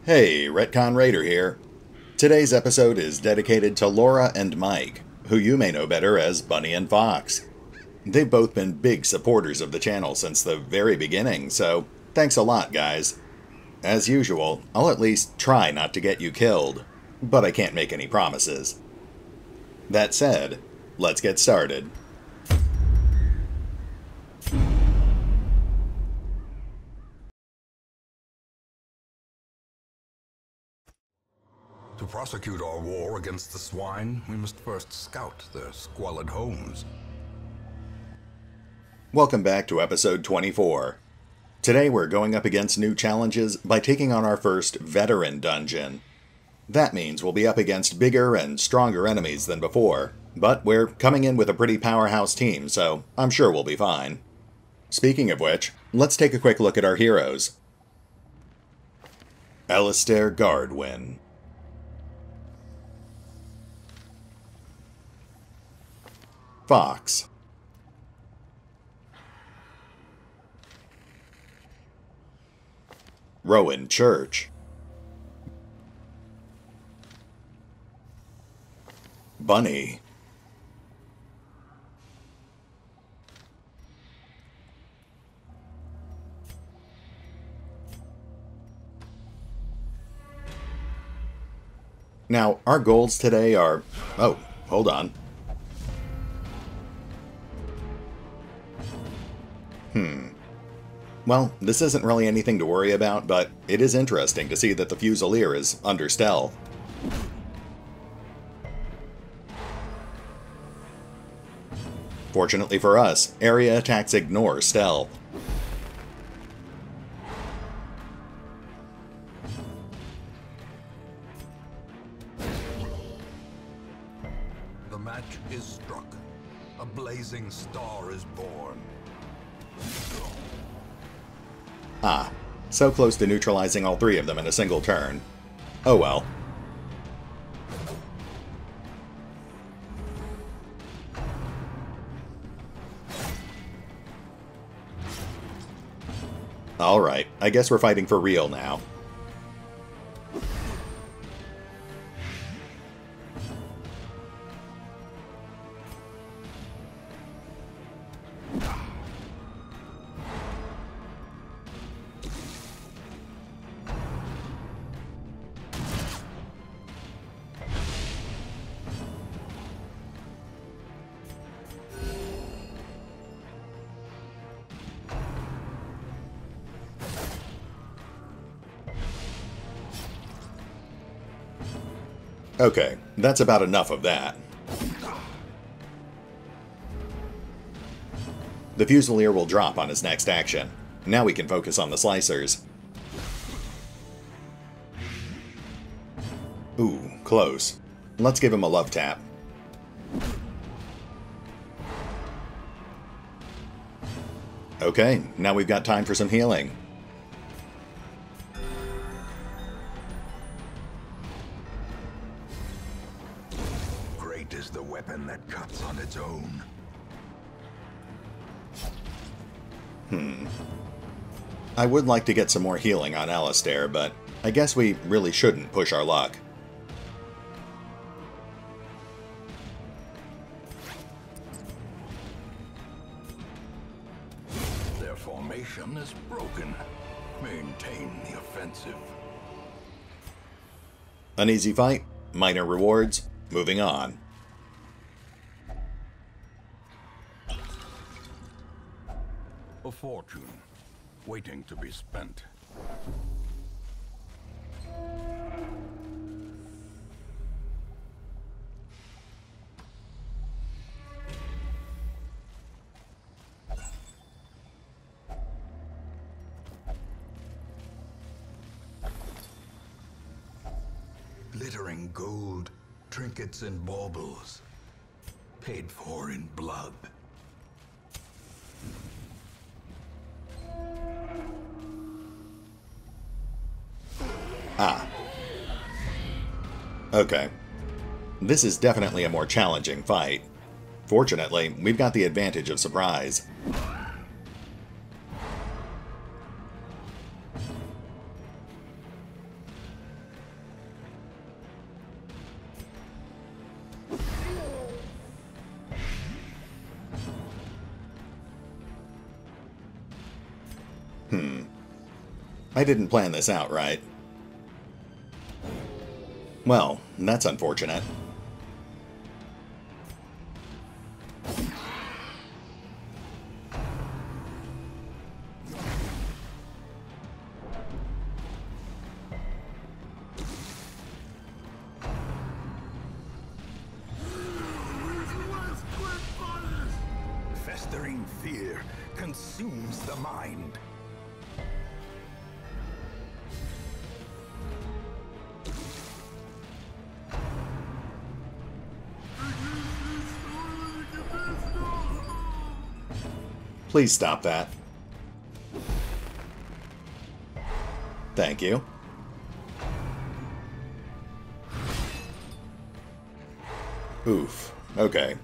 Hey, RetconRaider here. Today's episode is dedicated to Laura and Mike, who you may know better as Bunny and Fox. They've both been big supporters of the channel since the very beginning, so thanks a lot, guys. As usual, I'll at least try not to get you killed, but I can't make any promises. That said, let's get started. To prosecute our war against the swine, we must first scout their squalid homes. Welcome back to episode 24. Today we're going up against new challenges by taking on our first veteran dungeon. That means we'll be up against bigger and stronger enemies than before, but we're coming in with a pretty powerhouse team, so I'm sure we'll be fine. Speaking of which, let's take a quick look at our heroes. Alistair Guardwin. Fox. Rowan Church. Bunny. Now, our goals today are... Oh, hold on. Well, this isn't really anything to worry about, but it is interesting to see that the Fusilier is under stealth. Fortunately for us, area attacks ignore stealth. The match is struck. A blazing star is born. Ah, so close to neutralizing all three of them in a single turn. Oh well. Alright, I guess we're fighting for real now. Okay, that's about enough of that. The Fusilier will drop on his next action. Now we can focus on the slicers. Ooh, close. Let's give him a love tap. Okay, now we've got time for some healing. Is the weapon that cuts on its own. I would like to get some more healing on Alistair, but I guess we really shouldn't push our luck. Their formation is broken. Maintain the offensive. An easy fight, minor rewards, moving on. A fortune, waiting to be spent. Glittering gold, trinkets and baubles, paid for in blood. Ah. Okay. This is definitely a more challenging fight. Fortunately, we've got the advantage of surprise. I didn't plan this out right. Well, that's unfortunate. Festering fear consumes the mind. Please stop that. Thank you. Oof. Okay.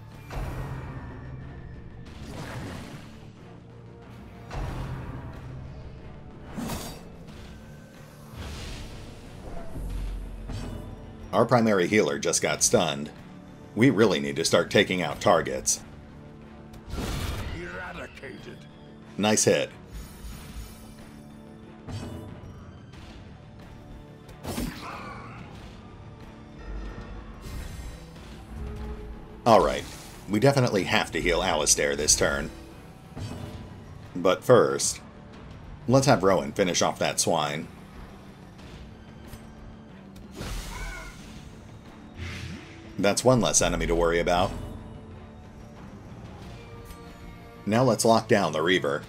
Our primary healer just got stunned. We really need to start taking out targets. Eradicated. Nice hit. Alright, we definitely have to heal Alistair this turn. But first, let's have Rowan finish off that swine. That's one less enemy to worry about. Now let's lock down the Reaver.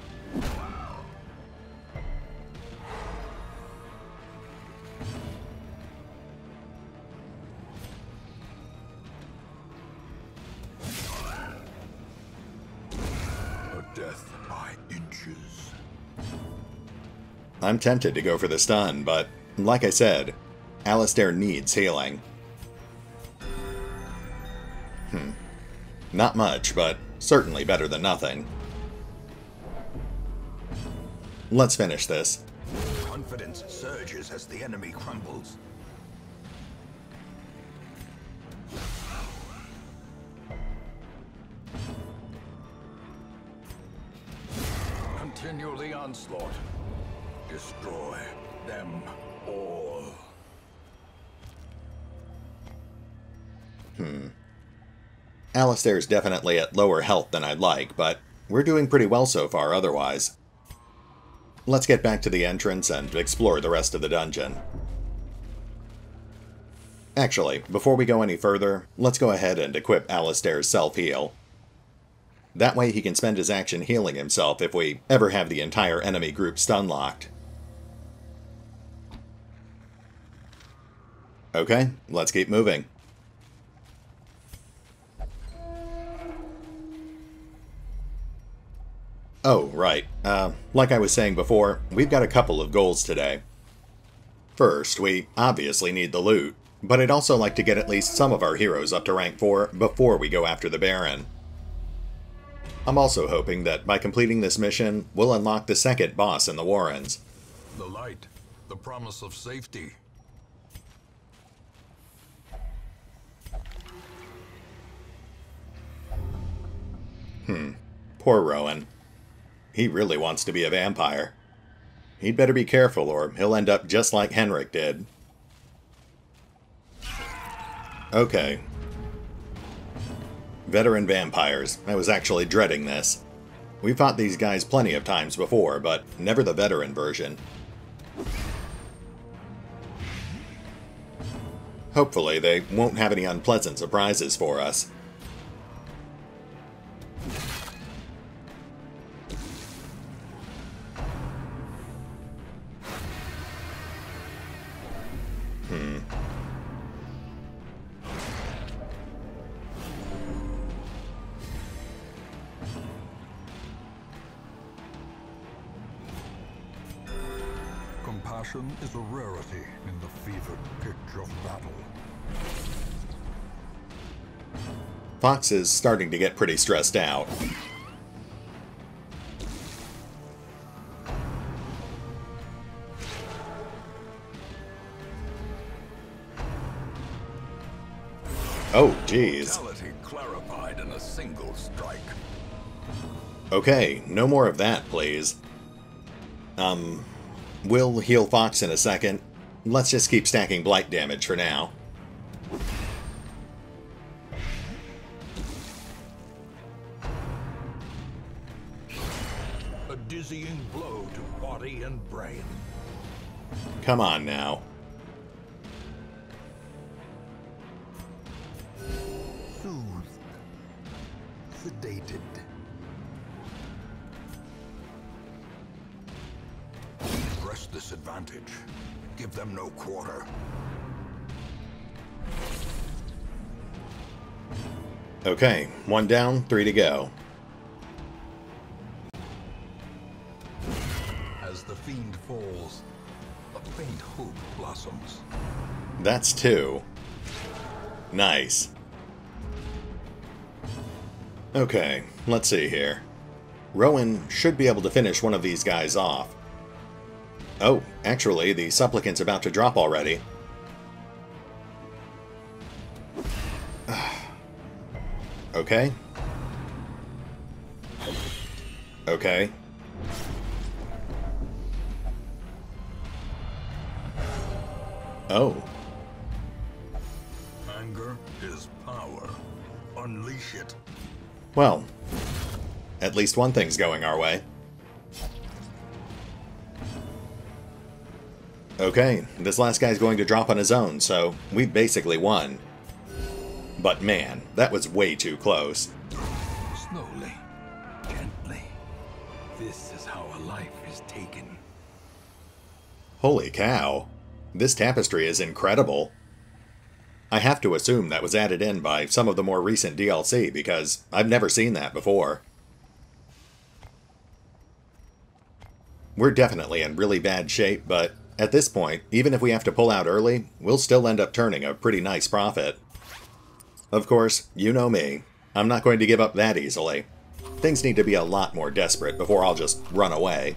A death by inches. I'm tempted to go for the stun, but like I said, Alistair needs healing. Not much, but certainly better than nothing. Let's finish this. Confidence surges as the enemy crumbles. Continue the onslaught. Destroy them all. Alistair's definitely at lower health than I'd like, but we're doing pretty well so far otherwise. Let's get back to the entrance and explore the rest of the dungeon. Actually, before we go any further, let's go ahead and equip Alistair's self-heal. That way he can spend his action healing himself if we ever have the entire enemy group stun-locked. Okay, let's keep moving. Oh, right. Like I was saying before, we've got a couple of goals today. First, we obviously need the loot, but I'd also like to get at least some of our heroes up to rank 4 before we go after the Baron. I'm also hoping that by completing this mission, we'll unlock the second boss in the Warrens. The light, the promise of safety. Poor Rowan. He really wants to be a vampire. He'd better be careful or he'll end up just like Henrik did. Okay. Veteran vampires. I was actually dreading this. We've fought these guys plenty of times before, but never the veteran version. Hopefully they won't have any unpleasant surprises for us. Compassion is a rarity in the fevered pitch of battle. Fox is starting to get pretty stressed out. Oh, jeez. Brutality clarified in a single strike. We'll heal Fox in a second. Let's just keep stacking blight damage for now. A dizzying blow to body and brain. Come on now. Soothed. Sedated. Press this advantage. Give them no quarter. Okay, 1 down, 3 to go. As the fiend falls, a faint hope blossoms. That's 2. Nice. Okay, let's see here. Rowan should be able to finish one of these guys off. Oh, actually, the supplicant's about to drop already. Okay. Okay. Oh. Anger is power. Unleash it. Well, at least one thing's going our way. Okay, this last guy's going to drop on his own, so we basically won. But man, that was way too close. Slowly, gently. This is how a life is taken. Holy cow. This tapestry is incredible. I have to assume that was added in by some of the more recent DLC, because I've never seen that before. We're definitely in really bad shape, but at this point, even if we have to pull out early, we'll still end up turning a pretty nice profit. Of course, you know me. I'm not going to give up that easily. Things need to be a lot more desperate before I'll just run away.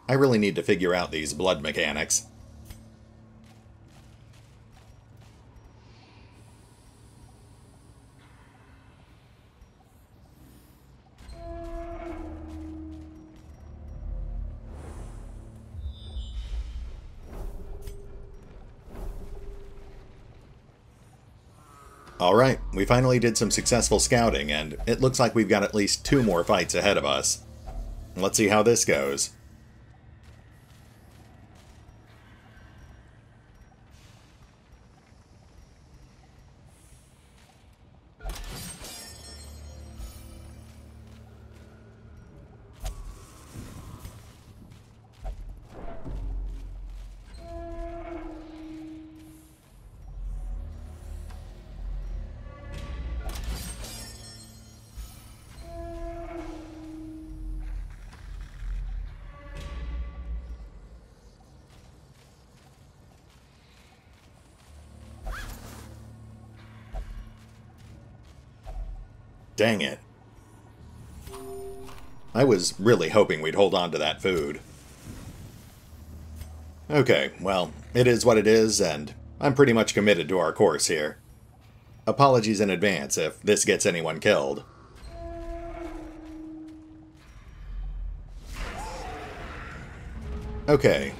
I really need to figure out these blood mechanics. Alright, we finally did some successful scouting, and it looks like we've got at least 2 more fights ahead of us. Let's see how this goes. Dang it. I was really hoping we'd hold on to that food. Okay, well, it is what it is, and I'm pretty much committed to our course here. Apologies in advance if this gets anyone killed. Okay,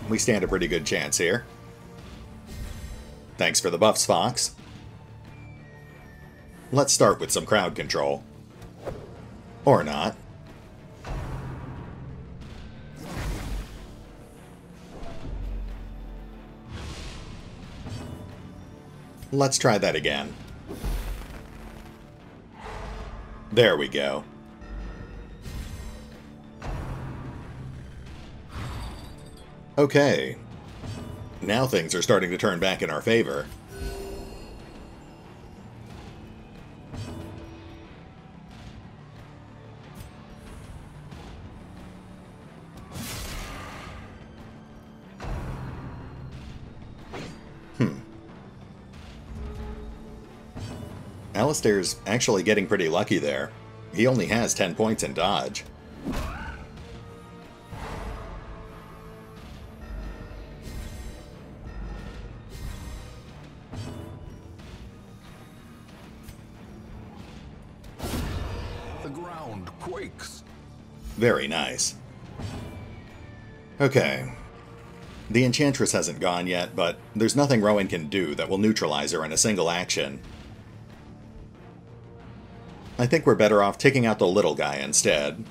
we stand a pretty good chance here. Thanks for the buffs, Fox. Let's start with some crowd control. Or not. Let's try that again. There we go. Okay. Now things are starting to turn back in our favor. Alistair's actually getting pretty lucky there. He only has 10 points in dodge. ground quakes. Very nice. Okay. The Enchantress hasn't gone yet, but there's nothing Rowan can do that will neutralize her in a single action. I think we're better off taking out the little guy instead.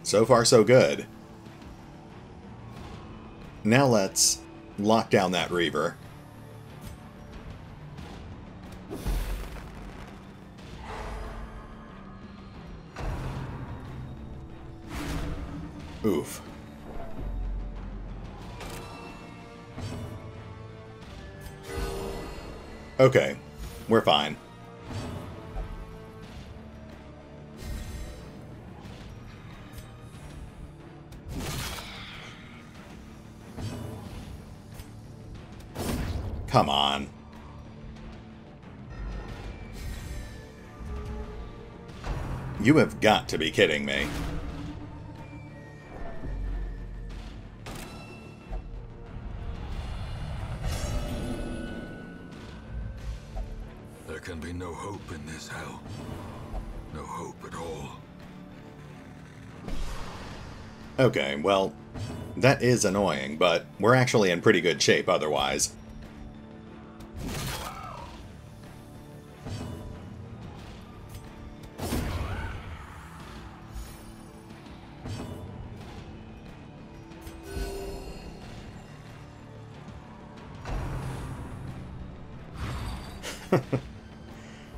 So far, so good. Now let's lock down that Reaver. Oof. Okay, we're fine. Come on. You have got to be kidding me. There can be no hope in this hell. No hope at all. Okay, well, that is annoying, but we're actually in pretty good shape otherwise.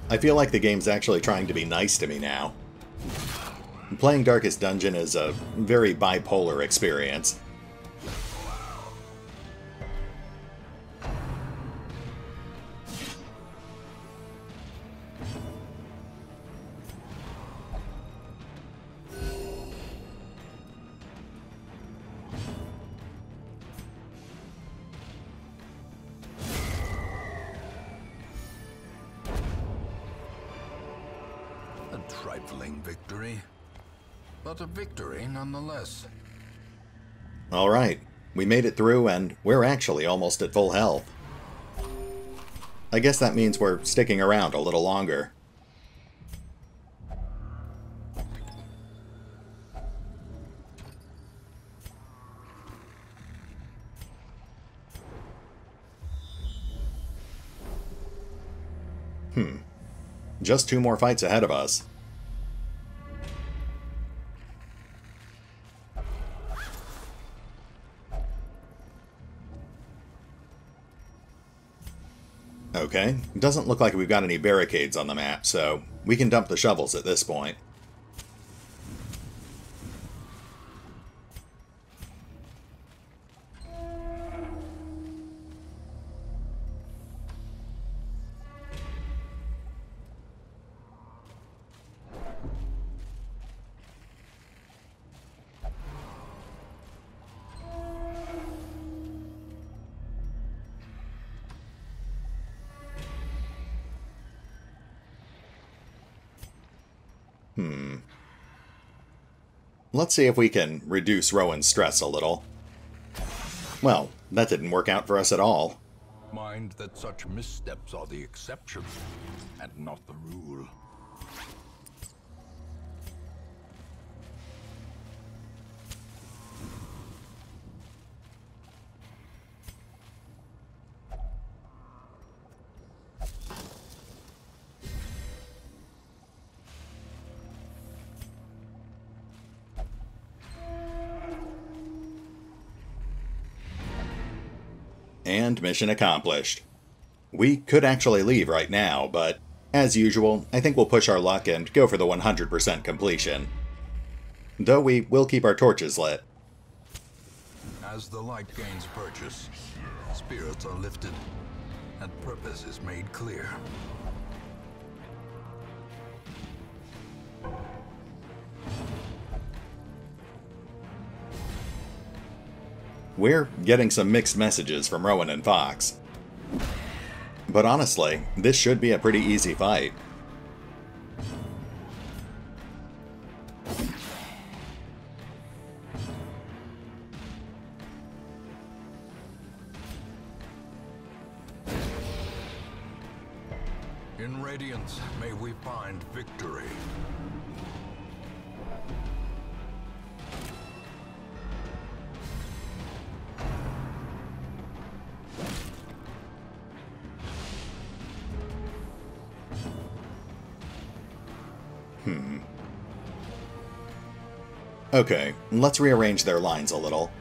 I feel like the game's actually trying to be nice to me now. Playing Darkest Dungeon is a very bipolar experience. Trifling victory, but a victory nonetheless. Alright, we made it through and we're actually almost at full health. I guess that means we're sticking around a little longer. Just 2 more fights ahead of us. Okay, doesn't look like we've got any barricades on the map, so we can dump the shovels at this point. Let's see if we can reduce Rowan's stress a little. Well, that didn't work out for us at all. Mind that such missteps are the exception, and not the rule. And mission accomplished. We could actually leave right now, but as usual, I think we'll push our luck and go for the 100% completion. Though we will keep our torches lit. As the light gains purchase, spirits are lifted, and purpose is made clear. We're getting some mixed messages from Rowan and Fox. But honestly, this should be a pretty easy fight. In Radiance, may we find victory. Okay, let's rearrange their lines a little.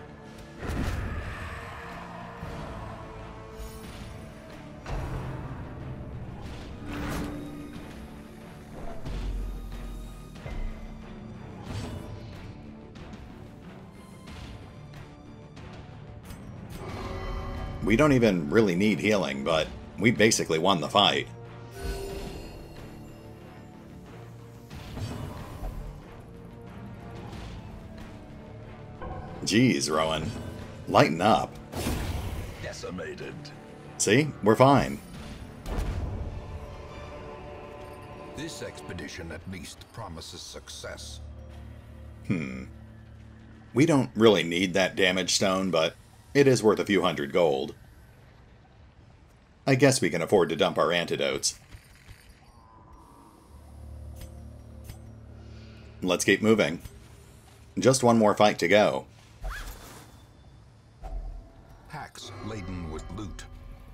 We don't even really need healing, but we basically won the fight. Jeez, Rowan. Lighten up. Decimated. See? We're fine. This expedition at least promises success. We don't really need that damage stone, but it is worth a few hundred gold. I guess we can afford to dump our antidotes. Let's keep moving. Just one more fight to go. Hacks laden with loot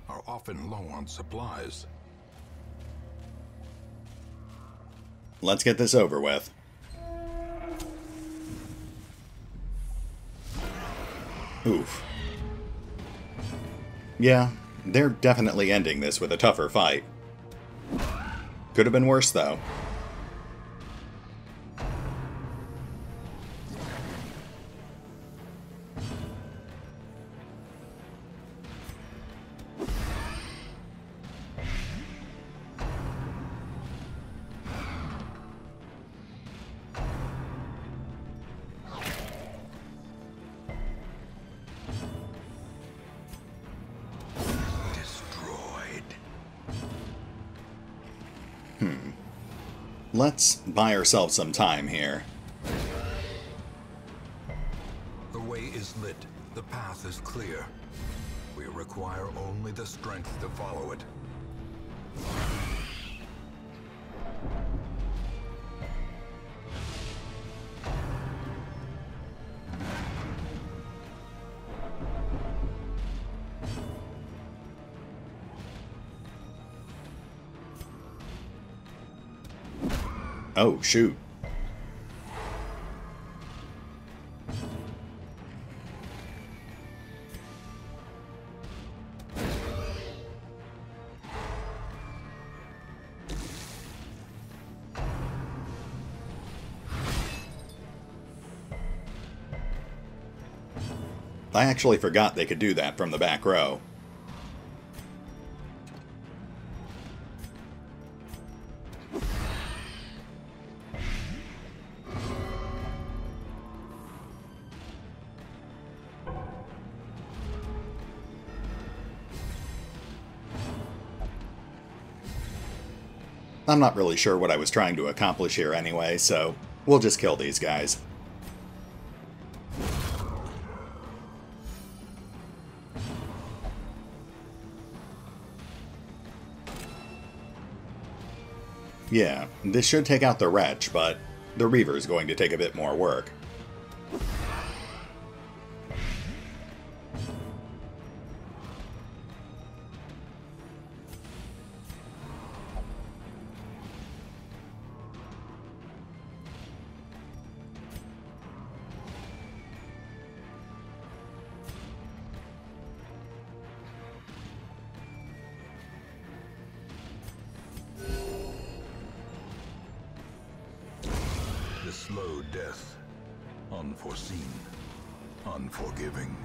are often low on supplies. Let's get this over with. Oof. Yeah, they're definitely ending this with a tougher fight. Could have been worse, though. Let's buy ourselves some time here. The way is lit. The path is clear. We require only the strength to follow it. Oh, shoot. I actually forgot they could do that from the back row. I'm not really sure what I was trying to accomplish here anyway, so we'll just kill these guys. Yeah, this should take out the Wretch, but the Reaver's going to take a bit more work. Slow death. Unforeseen. Unforgiving.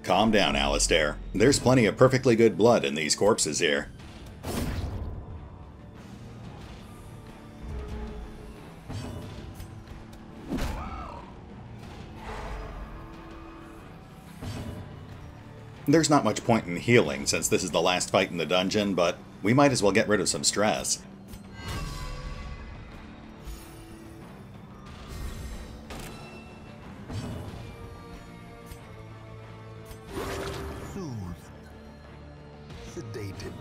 Calm down, Alistair. There's plenty of perfectly good blood in these corpses here. There's not much point in healing since this is the last fight in the dungeon, but we might as well get rid of some stress. Soothed. Sedated.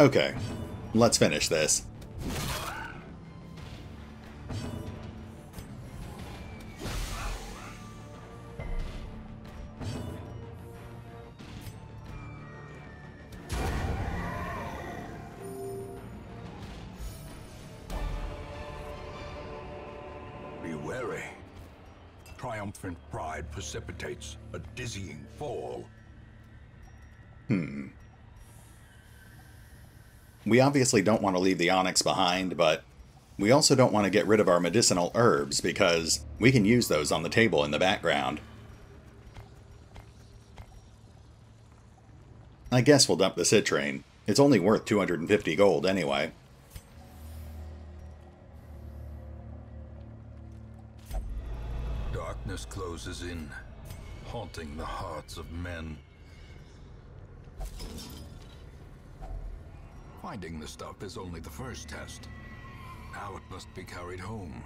Okay, let's finish this. Be wary. Triumphant pride precipitates a dizzying fall. We obviously don't want to leave the onyx behind, but we also don't want to get rid of our medicinal herbs because we can use those on the table in the background. I guess we'll dump the citrine. It's only worth 250 gold anyway. Darkness closes in, haunting the hearts of men. Finding the stuff is only the first test. Now it must be carried home.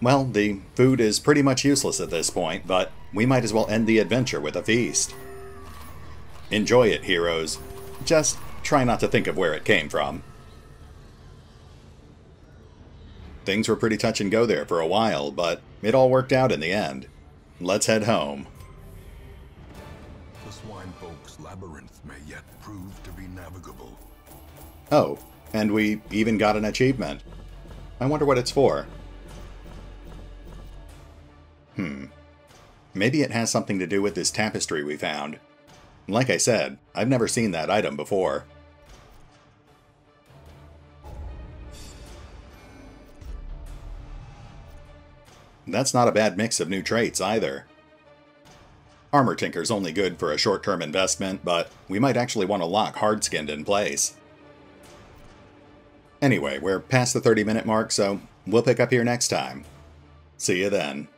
Well, the food is pretty much useless at this point, but we might as well end the adventure with a feast. Enjoy it, heroes. Just try not to think of where it came from. Things were pretty touch and go there for a while, but it all worked out in the end. Let's head home. The swine folk's labyrinth may yet prove to be navigable. Oh, and we even got an achievement. I wonder what it's for. Maybe it has something to do with this tapestry we found. Like I said, I've never seen that item before. That's not a bad mix of new traits either. Armor Tinker's only good for a short-term investment, but we might actually want to lock Hard-Skinned in place. Anyway, we're past the 30-minute mark, so we'll pick up here next time. See you then.